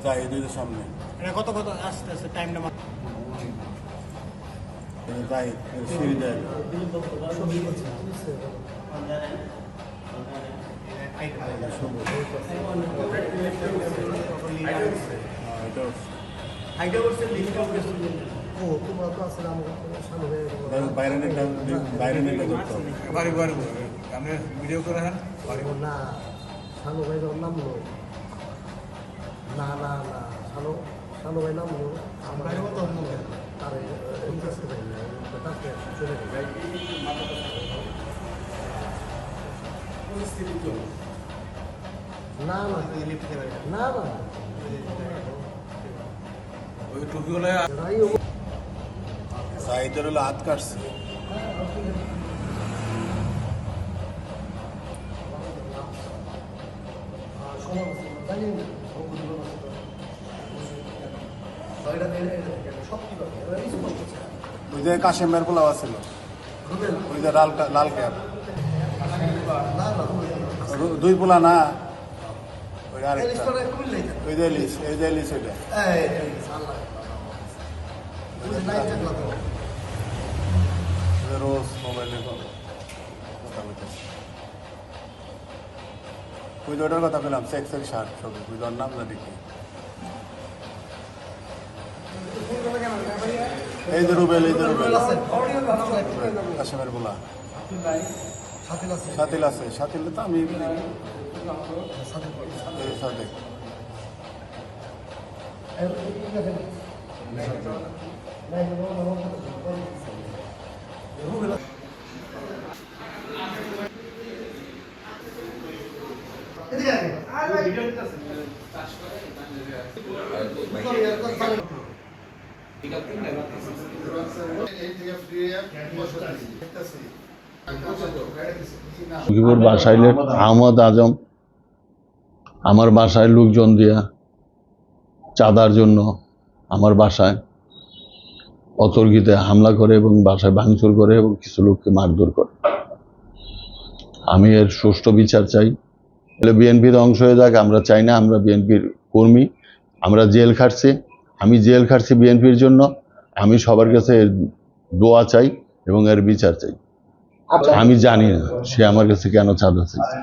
জাহিদের সামনে এটা কত কত আস্তে আস্তে টাইমটা জাহিদ সিঁড়ি দেয় বাইরে আমি ভিডিও করে হ্যাঁ না শানু ভাই যখন নামলো না না না শানু ভাই নামলো আমার তার চলে না না না না ওই টুপিগুলো জাহিদের হলো হাত কাটছে ওই যে কাশেমের পোলাও আছিল ওই যে লাল ক্যাপ দুই পোলা না ওই আরেকটা ওই যে ইলিশ ওইটা রোজ মোবাইলে কথা বলতেছে পুজোটার কথা পেলাম সেক্সের শার্ট ছবি পুজোর নাম জানি কি এই যে রুবেল কাশেমের বলা সাথিল আছে সাথিল তো আমি সাথে মুজিবুর বাসাইলের আহমদ আজম আমার বাসায় লোকজন দিয়া চাঁদার জন্য আমার বাসায় অতর্কিতে হামলা করে এবং বাসায় ভাঙচুর করে এবং কিছু লোককে মারধর করে। আমি এর সুষ্ঠু বিচার চাই। বিএনপির অংশ হয়ে যাক আমরা চাই না। আমরা বিএনপির কর্মী, আমরা জেল খাটছি, আমি জেল খাটছি বিএনপির জন্য। আমি সবার কাছে এর দোয়া চাই এবং এর বিচার চাই। আমি জানি না সে আমার কাছে কেন চাঁদা চাইছে।